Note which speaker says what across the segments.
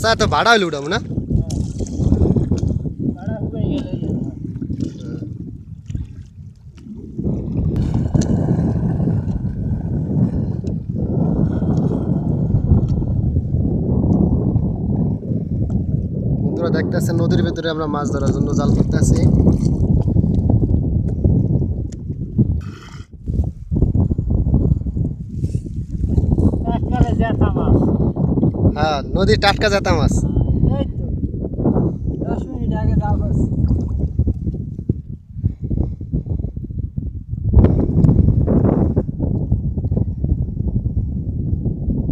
Speaker 1: बसा तो भाड़ा लूडम ना
Speaker 2: भाड़ा हो गई है
Speaker 1: বন্ধুরা দেখতেছেন নদীর ভিতরে আমরা মাছ ধরার জন্য জাল ফেলতেছি
Speaker 2: টাটকা জেতা মাছ
Speaker 1: হ্যাঁ নদীর টাটকা জেতা মাছ
Speaker 2: এই তো 10 মিনিট আগে জাল ফেলছি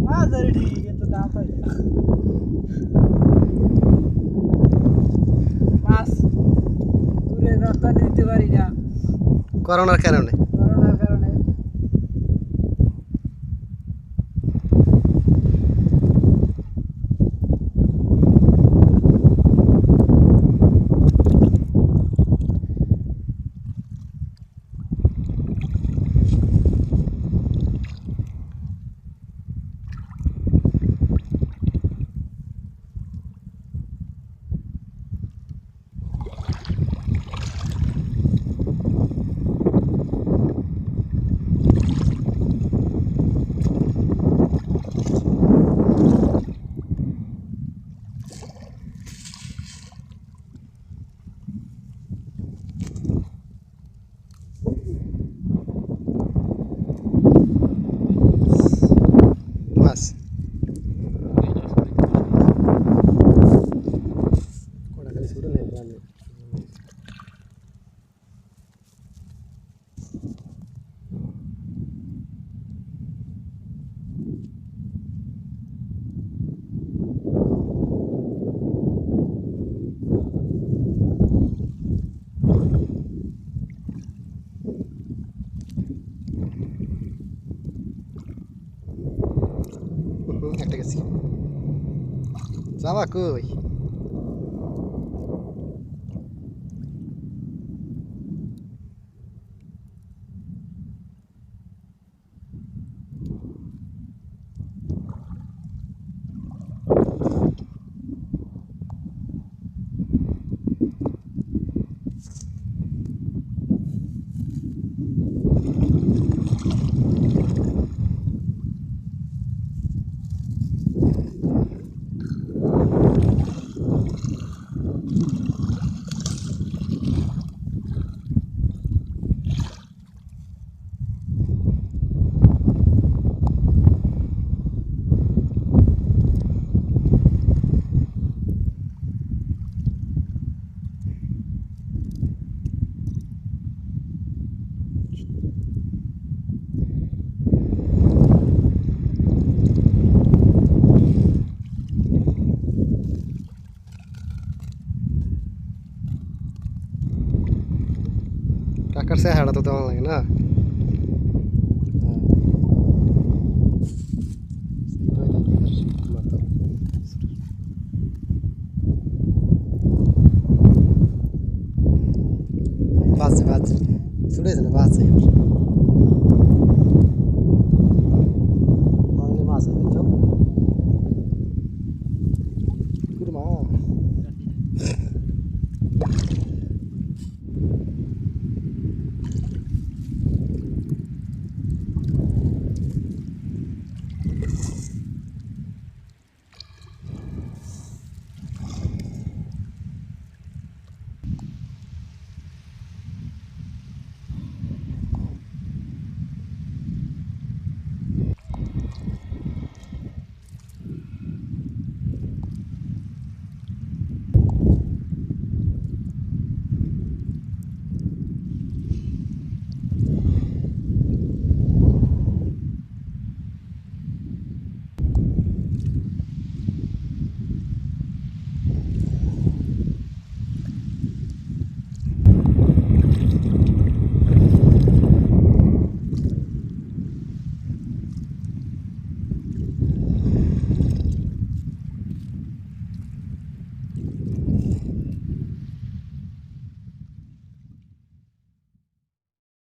Speaker 2: মাছ ধরে ঠিকই কিন্তু দাম পাই মাছ দূরে রপ্তানি দিতে পারি না
Speaker 1: করোনার কারণে
Speaker 2: করোনার কারণে
Speaker 1: মাছ কোড়া খালি ছুড়ে নেই আমি একটা গেছি যাওয়া কই কাকার চেহারা তো তেমন লাগে না বাজে বাজে ছুটেছে না বাজে মাছ